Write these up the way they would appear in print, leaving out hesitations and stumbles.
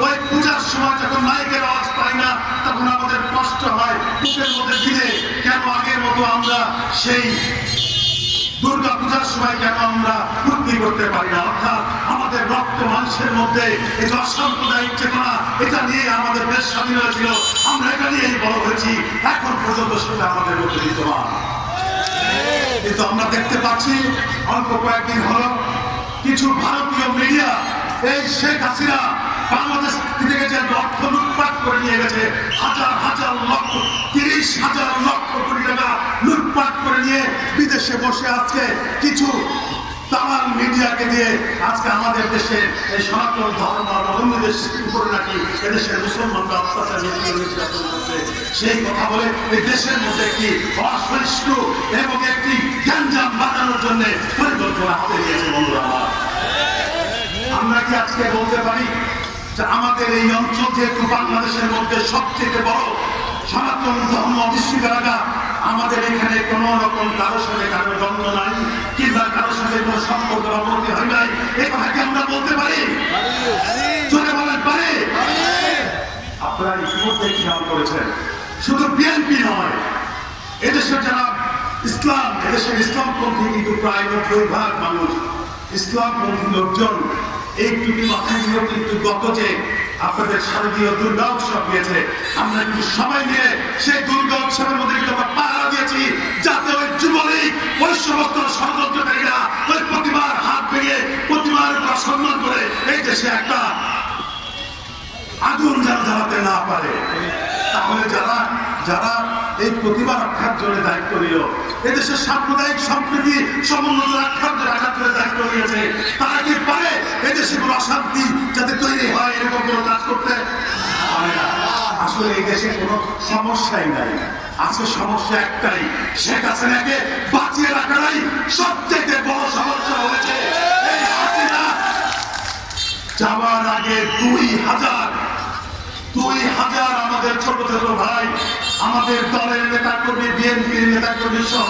ওই পূজার সময় যখন মাইকের আওয়াজ পাই না তখন আমাদের কষ্ট হয়, বুকের মধ্যে দিলে কেন আগের মতো আমরা সেই দুর্গা পূজার সময় কেন আমরা ফুর্তি করতে পারি না। অর্থাৎ আমাদের রক্ত মানুষের মধ্যে এই যে অসাম্প্রদায়িক চেতনা, এটা নিয়ে আমাদের দেশ স্বাধীন হয়েছিল, আমরা এটা নিয়েই বড় হয়েছি, এখন পর্যন্ত সেটা আমাদের মধ্যে বিদ্যমান। কিন্তু আমরা দেখতে পাচ্ছি অল্প কয়েকদিন হলো কিছু ভারতীয় মিডিয়া এই শেখ হাসিনা বাংলাদেশ থেকে যে অর্থ লুটপাট করে নিয়ে গেছে, হাজার হাজার লক্ষ 30,000 লক্ষ কোটি টাকা লুটপাট করে নিয়ে বিদেশে বসে আজকে কিছু তামাল মিডিয়াকে দিয়ে আজকে আমাদের দেশে এই সনাতন ধর্মাবলম্বীদের উপরে নাকি এদেশের মুসলমানরা অত্যাচার নির্যাতন করছে, সেই কথা বলে এই দেশের মধ্যে একটি অসহিষ্ণু এবং একটি গ্যাঞ্জাম বাঁধানোর জন্য পরিকল্পনা হাতে নিয়েছে। বন্ধুরা, আমরা কি আজকে বলতে পারি যে আমাদের এই অঞ্চল যেহেতু বাংলাদেশের মধ্যে সবচেয়ে বড় সনাতন ধর্ম অধিষ্ঠিত এলাকা, আমাদের এখানে কোন রকম কারোর সাথে কারোর দ্বন্দ্ব নাই কিংবা কারোর সাথে কোনো সম্পর্ক অবনতি হয় নাই, এই কথা কি আমরা বলতে পারি? জোরে বলেন পারি? আপনারা ইতিমধ্যে খেয়াল করেছেন শুধু বিএনপি নয়, এদেশের যারা ইসলাম, এদেশের ইসলামপন্থী কিন্তু প্রায় 90% মানুষ ইসলামপন্থী লোকজন এই টুপি মাথায় নিয়েও কিন্তু গত যে আপনাদের শারদীয় দুর্গা উৎসব দিয়েছে, আমরা কিন্তু সবাই মিলে সেই দুর্গা উৎসবের মধ্যে কিন্তু আমরা পাহারা দিয়েছি, যাতে ওই যুবলীগ, ওই সমস্ত ষড়যন্ত্রকারীরা ওই প্রতিমার হাত ভেঙে প্রতিমার উপর সম্মান করে এই দেশে একটা আগুন যেন জ্বালাতে না পারে। তাহলে যারা যারা এই প্রতিভা রক্ষার জন্য দায়িত্ব নিল, এদেশের সাম্প্রদায়িক সম্প্রীতি সমুন্নত রাখার জন্য দায়িত্ব নিয়েছে, তারা কি পারে এদেশে কোনো অশান্তি যাতে তৈরি হয় এরকম কোনো কাজ করতে পারে না? আসলে এই দেশে কোনো সমস্যাই নাই, আছে সমস্যা একটাই, শেখ হাসিনাকে বাঁচিয়ে রাখাটাই সবচেয়ে বড় সমস্যা হয়েছে। এই হাসিনা যাওয়ার আগে 2,000 আমাদের ছোট ছোট ভাই, আমাদের দলের নেতা কর্মী, বিএনপির নেতা কর্মী সহ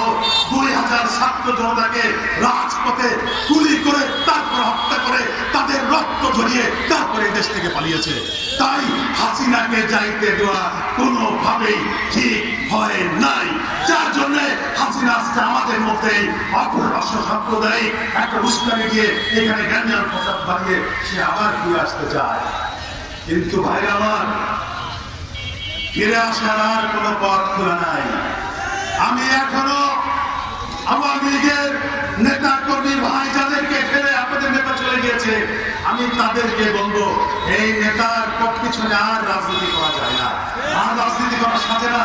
2,000 ছাত্র জনতাকে রাজপথে গুলি করে তারপর হত্যা করে তাদের রক্ত ঝরিয়ে তারপরে দেশ থেকে পালিয়েছে। তাই হাসিনাকে যাইতে দেওয়া কোনোভাবেই ঠিক হয় নাই, যার জন্য হাসিনা আজকে আমাদের মধ্যে অসাম্প্রদায়িক একটা উস্কানি দিয়ে এখানে গ্যাঞ্জাম ফসাদ বানিয়ে সে আবার ফিরে আসতে চায়। কিন্তু ভাইরা আমার, ফিরে আসার আর কোনো পথ খোলা নাই। আমি এখনো আওয়ামী লীগের নেতা কর্মী ভাই যাদেরকে ফেলে আপনাদের নেতা চলে গিয়েছে, আমি তাদেরকে বলবো এই নেতার পিছনে আর রাজনীতি করা যায় না, আর রাজনীতি করা সাজে না।